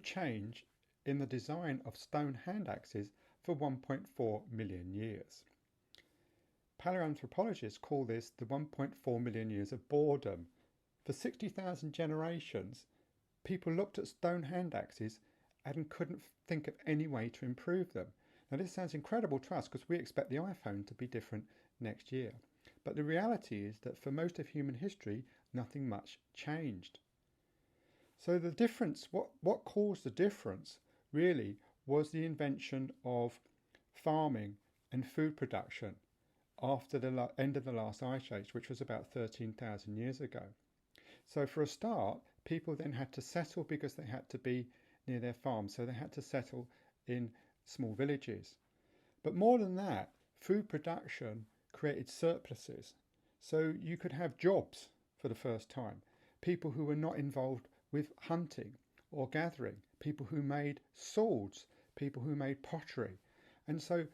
change in the design of stone hand axes for 1.4 million years. Paleoanthropologists call this the 1.4 million years of boredom. For 60,000 generations, people looked at stone hand axes and couldn't think of any way to improve them. Now, this sounds incredible to us because we expect the iPhone to be different next year. But the reality is that for most of human history, nothing much changed. So the difference, what caused the difference really was the invention of farming and food production after the end of the last ice age, which was about 13,000 years ago. So for a start, people then had to settle because they had to be near their farms. So they had to settle in small villages. But more than that, food production created surpluses. So you could have jobs for the first time. People who were not involved with hunting or gathering, people who made swords, people who made pottery. And so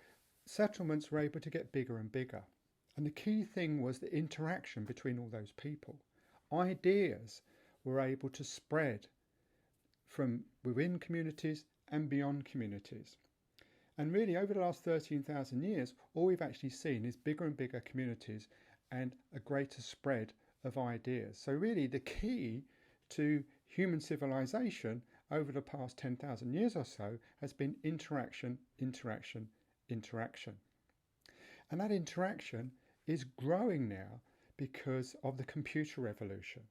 settlements were able to get bigger and bigger. And the key thing was the interaction between all those people. Ideas were able to spread from within communities and beyond communities. And really, over the last 13,000 years, all we've actually seen is bigger and bigger communities and a greater spread of ideas. So really, the key to human civilization over the past 10,000 years or so has been interaction, interaction, interaction. And that interaction is growing now because of the computer revolution.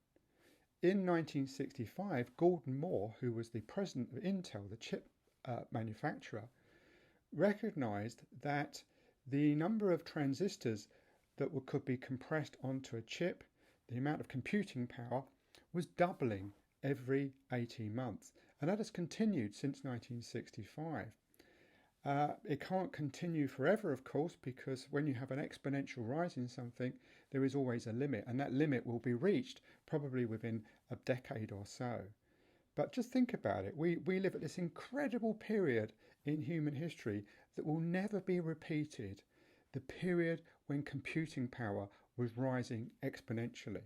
In 1965, Gordon Moore, who was the president of Intel, the chip manufacturer, recognized that the number of transistors that could be compressed onto a chip, the amount of computing power, was doubling every 18 months. And that has continued since 1965. It can't continue forever, of course, because when you have an exponential rise in something, there is always a limit, and that limit will be reached probably within a decade or so. But just think about it. We live at this incredible period in human history that will never be repeated, the period when computing power was rising exponentially.